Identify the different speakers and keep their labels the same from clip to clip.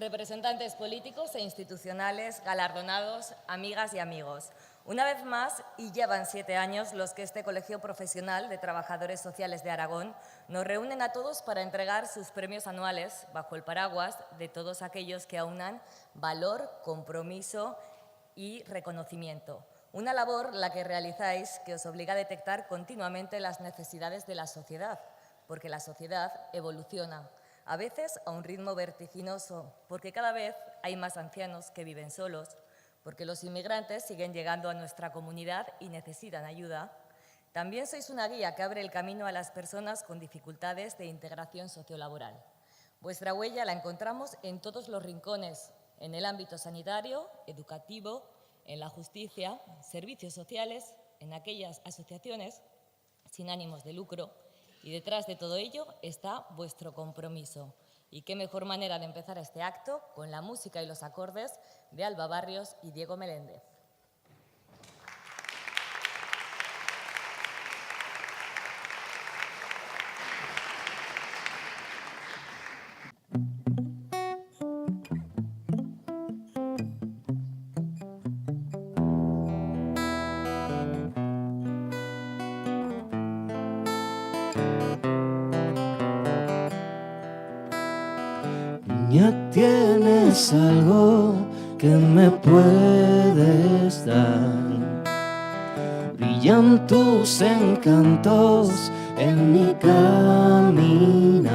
Speaker 1: representantes políticos e institucionales, galardonados, amigas y amigos. Una vez más, y llevan 7 años los que este Colegio Profesional de Trabajadores Sociales de Aragón nos reúnen a todos para entregar sus premios anuales bajo el paraguas de todos aquellos que aunan valor, compromiso y reconocimiento. Una labor la que realizáis que os obliga a detectar continuamente las necesidades de la sociedad, porque la sociedad evoluciona, a veces a un ritmo vertiginoso, porque cada vez hay más ancianos que viven solos, porque los inmigrantes siguen llegando a nuestra comunidad y necesitan ayuda. También sois una guía que abre el camino a las personas con dificultades de integración sociolaboral. Vuestra huella la encontramos en todos los rincones, en el ámbito sanitario, educativo, en la justicia, servicios sociales, en aquellas asociaciones sin ánimos de lucro. Y detrás de todo ello está vuestro compromiso. Y qué mejor manera de empezar este acto con la música y los acordes de Alba Barrios y Diego Meléndez.
Speaker 2: Ya tienes algo que me puedes dar. Brillan tus encantos en mi caminar.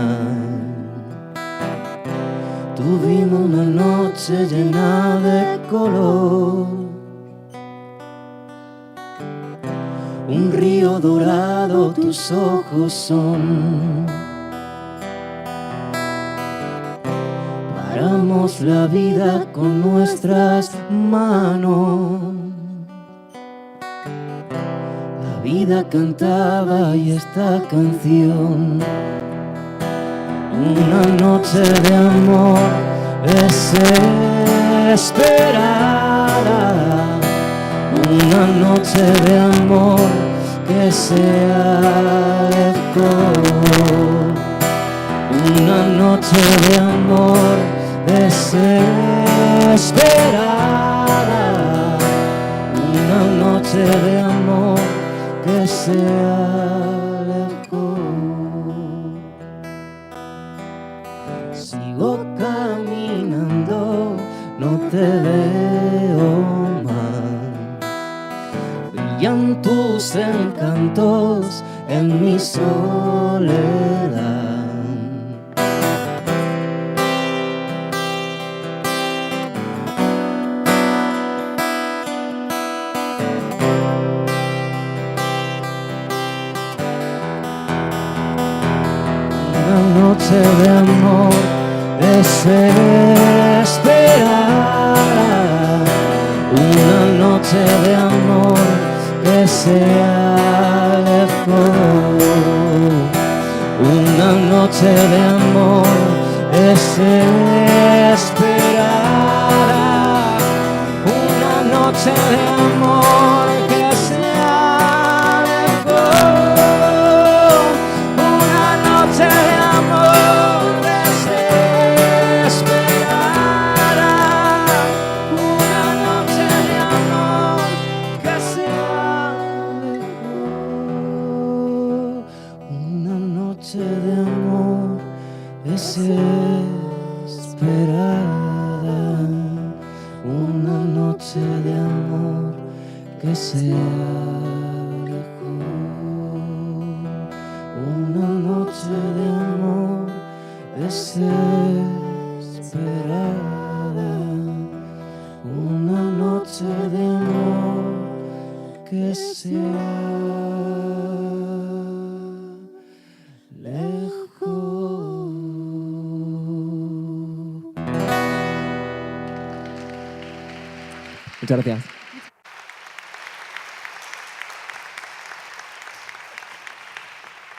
Speaker 2: Tuvimos una noche llena de color, un río dorado, tus ojos son. Paramos la vida con nuestras manos. La vida cantaba y esta canción. Una noche de amor desesperada. Una noche de amor que se alejó. Una noche de amor desesperada, una noche de amor que se alejó. Sigo caminando, no te veo más. Brillan tus encantos en mi soledad. Una noche de amor desesperada, una noche de amor que se alejó, una noche de amor desesperada, una noche de amor que se alejó, una noche de amor desesperada, una noche de amor que se alejó, una noche de amor desesperada, una noche de amor que se alejó, una noche de amor desesperada, una noche de amor que se alejó. Muchas gracias.